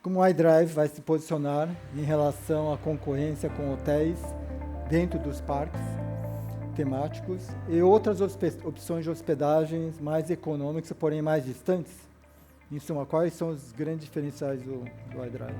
como o iDrive vai se posicionar em relação à concorrência com hotéis dentro dos parques temáticos e outras opções de hospedagens mais econômicas, porém mais distantes? Em suma, quais são os grandes diferenciais do iDrive?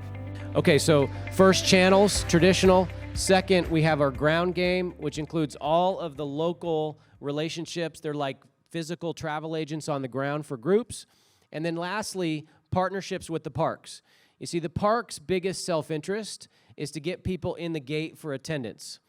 Okay, so first, channels, traditional. Second, we have our ground game, which includes all of the local relationships. They're like physical travel agents on the ground for groups. And then lastly, partnerships with the parks. You see, the park's biggest self-interest is to get people in the gate for attendance.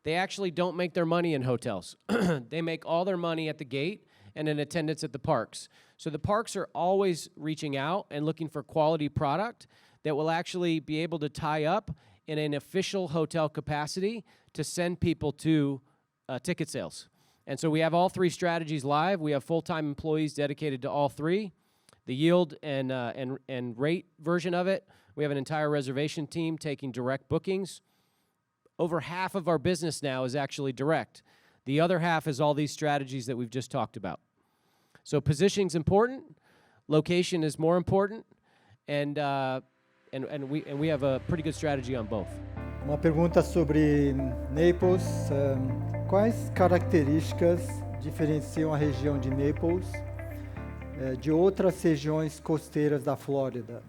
They actually don't make their money in hotels. They make all their money at the gate and in attendance at the parks. So the parks are always reaching out and looking for quality product that will actually be able to tie up in an official hotel capacity to send people to ticket sales. And so we have all three strategies live. We have full-time employees dedicated to all three. The yield and rate version of it, we have an entire reservation team taking direct bookings. Over half of our business now is actually direct. The other half is all these strategies that we've just talked about. So positioning's important, location is more important, and we have a pretty good strategy on both. Uma pergunta sobre Naples. Quais características diferenciam a região de Naples de outras regiões costeiras da Flórida?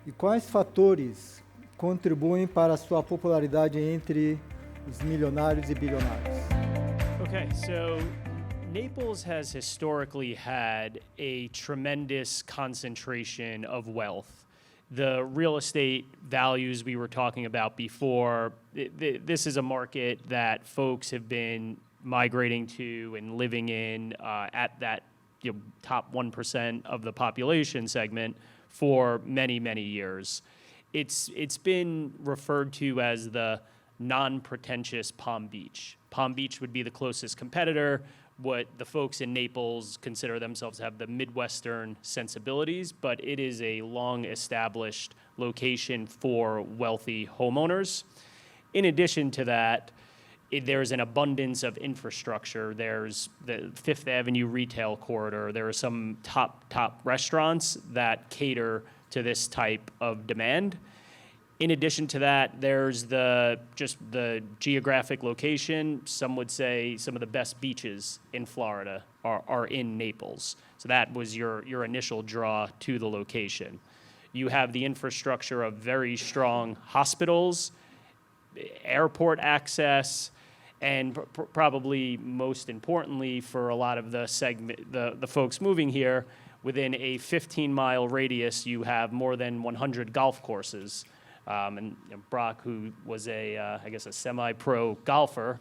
E quais fatores contribuem para a sua popularidade entre os milionários e bilionários? Okay, so Naples has historically had a tremendous concentration of wealth. The real estate values we were talking about before, this is a market that folks have been migrating to and living in at that top 1% of the population segment for many, many years. It's been referred to as the non-pretentious Palm Beach. Palm Beach would be the closest competitor. What the folks in Naples consider themselves to have the Midwestern sensibilities, but it is a long-established location for wealthy homeowners. In addition to that, there's an abundance of infrastructure. There's the Fifth Avenue retail corridor. There are some top restaurants that cater to this type of demand. In addition to that, there's just the geographic location. Some would say some of the best beaches in Florida are in Naples. So that was your initial draw to the location. You have the infrastructure of very strong hospitals, airport access, and probably most importantly for a lot of the folks moving here, within a 15-mile radius, you have more than 100 golf courses. And Brock, who was I guess a semi-pro golfer,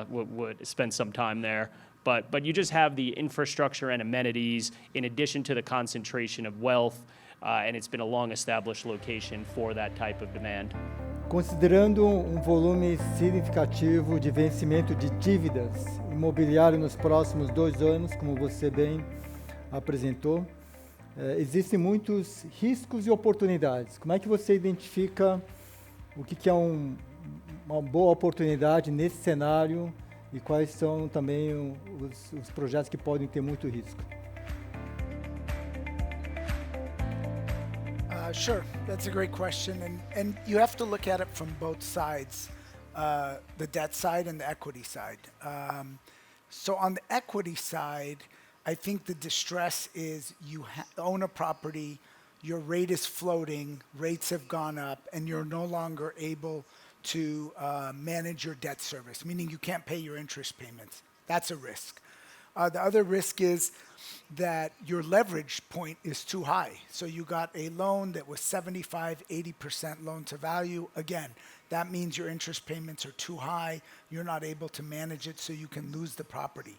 would spend some time there. But you just have the infrastructure and amenities in addition to the concentration of wealth, and it's been a long-established location for that type of demand. Considerando volume significativo de vencimento de dívidas imobiliárias nos próximos 2 anos, como você bem apresentou, existem muitos riscos e oportunidades. Como é que você identifica o que é uma boa oportunidade nesse cenário e quais são também os projetos que podem ter muito risco? Sure, that's a great question, and you have to look at it from both sides, the debt side and the equity side. So on the equity side, I think the distress is you own a property, your rate is floating, rates have gone up, and you're no longer able to manage your debt service, meaning you can't pay your interest payments. That's a risk. The other risk is that your leverage point is too high. So you got a loan that was 75-80% loan to value. Again, that means your interest payments are too high. You're not able to manage it, so you can lose the property.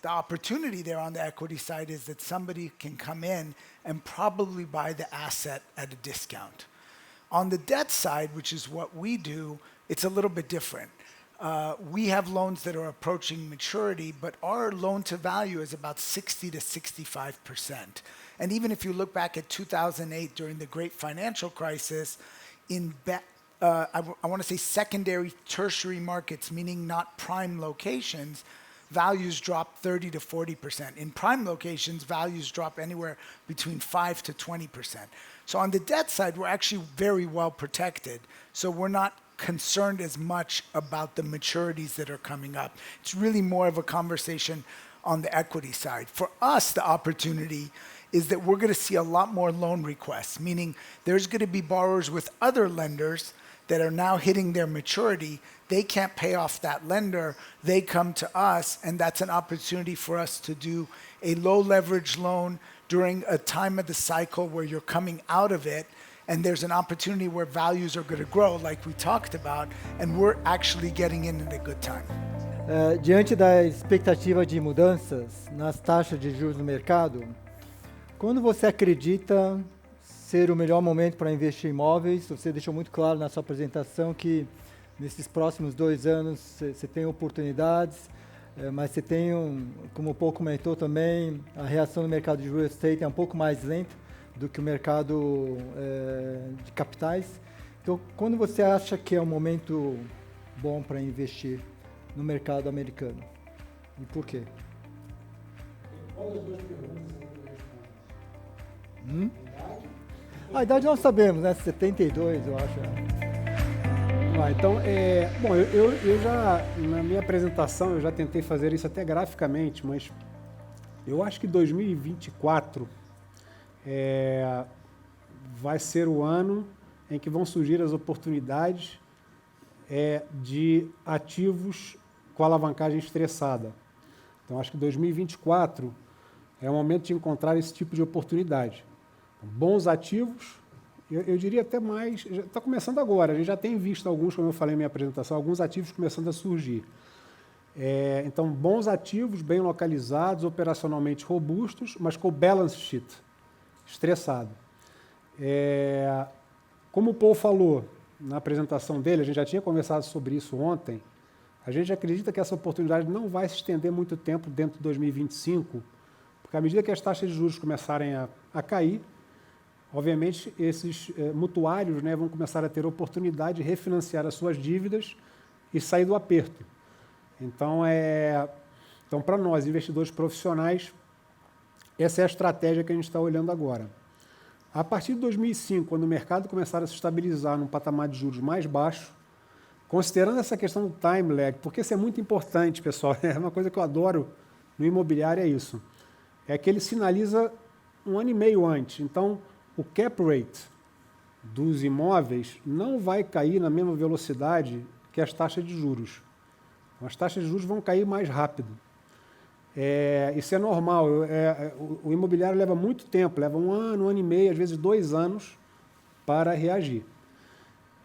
The opportunity there on the equity side is that somebody can come in and probably buy the asset at a discount. On the debt side, which is what we do, it's a little bit different. We have loans that are approaching maturity, but our loan to value is about 60 to 65%. And even if you look back at 2008 during the great financial crisis, I want to say secondary, tertiary markets, meaning not prime locations, values drop 30 to 40%. In prime locations, values drop anywhere between 5 to 20%. So on the debt side, we're actually very well protected. So we're not concerned as much about the maturities that are coming up. It's really more of a conversation on the equity side. For us, the opportunity is that we're going to see a lot more loan requests, meaning there's going to be borrowers with other lenders that are now hitting their maturity. They can't pay off that lender. They come to us, and that's an opportunity for us to do a low leverage loan during a time of the cycle where you're coming out of it, and there's an opportunity where values are going to grow, like we talked about, and we're actually getting in at a good time. Diante da expectativa de mudanças nas taxas de juros no mercado, quando você acredita ser o melhor momento para investir em imóveis? Você deixou muito claro na sua apresentação que nesses próximos 2 anos você tem oportunidades, mas você tem, como o Paul comentou também, a reação no mercado de real estate é um pouco mais lenta do que o mercado de capitais. Então, quando você acha que é um momento bom para investir no mercado americano? E por quê? Qual das duas perguntas eu respondo? A idade nós sabemos, né? 72, eu acho. Então, bom, eu já, na minha apresentação, eu já tentei fazer isso até graficamente, mas eu acho que 2024 vai ser o ano em que vão surgir as oportunidades de ativos com alavancagem estressada. Então, acho que 2024 é o momento de encontrar esse tipo de oportunidade. Bons ativos, eu diria até mais, está começando agora, a gente já tem visto alguns, como eu falei na minha apresentação, alguns ativos começando a surgir. Então, bons ativos, bem localizados, operacionalmente robustos, mas com o balance sheet estressado. Como o Paul falou na apresentação dele, a gente já tinha conversado sobre isso ontem, a gente acredita que essa oportunidade não vai se estender muito tempo dentro de 2025, porque à medida que as taxas de juros começarem a cair, obviamente esses mutuários, né, vão começar a ter oportunidade de refinanciar as suas dívidas e sair do aperto. Então, para nós, investidores profissionais, essa é a estratégia que a gente está olhando agora. A partir de 2005, quando o mercado começar a se estabilizar num patamar de juros mais baixo, considerando essa questão do time lag, porque isso é muito importante, pessoal, é uma coisa que eu adoro no imobiliário, é isso, é que ele sinaliza 1 ano e meio antes. Então, o cap rate dos imóveis não vai cair na mesma velocidade que as taxas de juros. As taxas de juros vão cair mais rápido. Isso é normal. O imobiliário leva muito tempo, leva 1 ano, 1 ano e meio, às vezes 2 anos para reagir.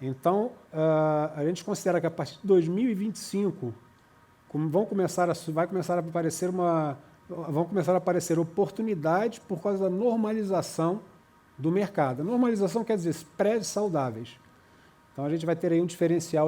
Então, a gente considera que a partir de 2025 vão começar a aparecer oportunidades por causa da normalização do mercado. A normalização quer dizer spreads saudáveis. Então, a gente vai ter aí um diferencial